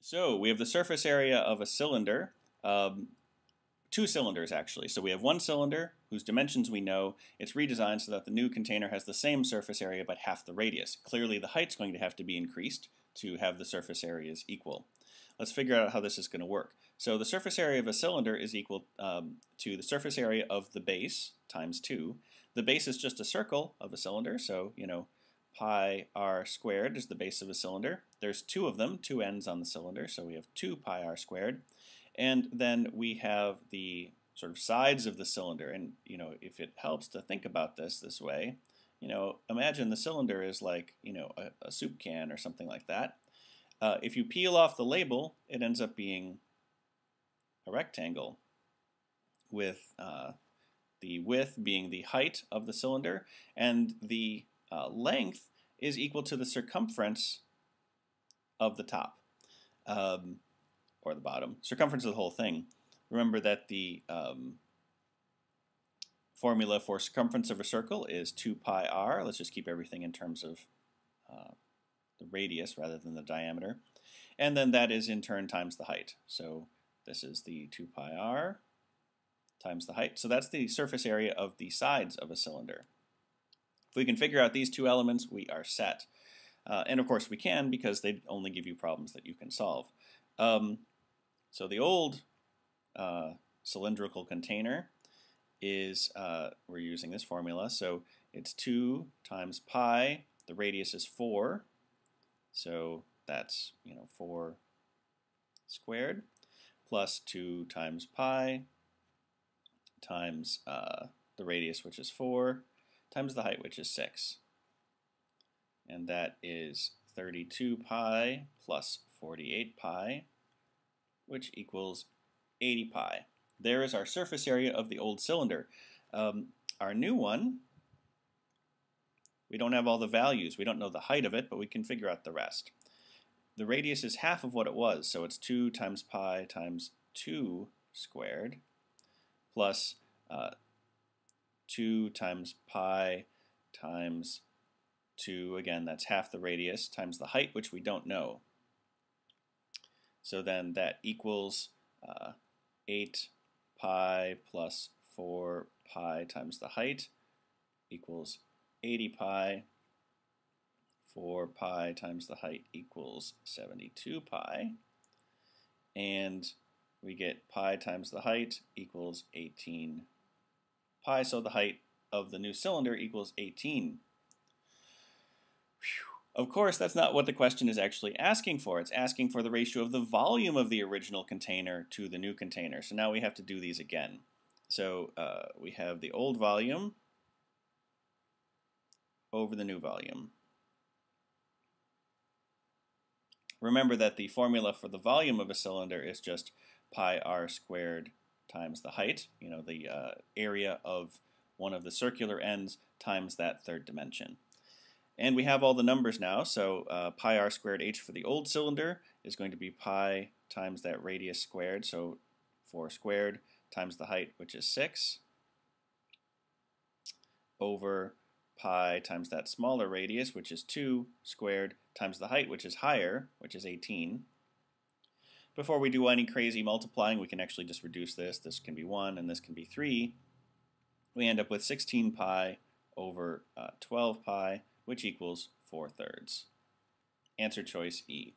So we have the surface area of a cylinder, two cylinders actually. So we have one cylinder whose dimensions we know. It's redesigned so that the new container has the same surface area but half the radius. Clearly the height's going to have to be increased to have the surface areas equal. Let's figure out how this is going to work. So the surface area of a cylinder is equal to the surface area of the base times 2. The base is just a circle of a cylinder, so pi r squared is the base of a cylinder. There's two of them, two ends on the cylinder, so we have 2 pi r squared. And then we have the sort of sides of the cylinder. And if it helps to think about this way, imagine the cylinder is like a soup can or something like that. If you peel off the label, it ends up being a rectangle with the width being the height of the cylinder, and the length is equal to the circumference of the top or the bottom, circumference of the whole thing. Remember that the formula for circumference of a circle is 2 pi r. Let's just keep everything in terms of the radius rather than the diameter. And then that is in turn times the height. So this is the 2 pi r times the height. So that's the surface area of the sides of a cylinder. If we can figure out these two elements, we are set. And of course we can, because they only give you problems that you can solve. So the old cylindrical container is, we're using this formula, so it's 2 times pi, the radius is 4, so that's 4 squared, plus 2 times pi times the radius, which is 4, times the height, which is 6. And that is 32 pi plus 48 pi, which equals 80 pi. There is our surface area of the old cylinder. Our new one, we don't have all the values. We don't know the height of it, but we can figure out the rest. The radius is half of what it was, so it's 2 times pi times 2 squared plus 2 times pi times 2, again, that's half the radius, times the height, which we don't know. So then that equals 8 pi plus 4 pi times the height equals 80 pi. 4 pi times the height equals 72 pi. And we get pi times the height equals 18 pi. So the height of the new cylinder equals 18. Of course, that's not what the question is actually asking for. It's asking for the ratio of the volume of the original container to the new container. So now we have to do these again. So we have the old volume over the new volume. Remember that the formula for the volume of a cylinder is just pi r squared times the height, the area of one of the circular ends times that third dimension. And we have all the numbers now, so pi r squared h for the old cylinder is going to be pi times that radius squared, so 4 squared times the height, which is 6, over pi times that smaller radius, which is 2 squared, times the height, which is higher, which is 18. Before we do any crazy multiplying, we can actually just reduce this. This can be 1 and this can be 3. We end up with 16 pi over 12 pi, which equals 4/3. Answer choice E.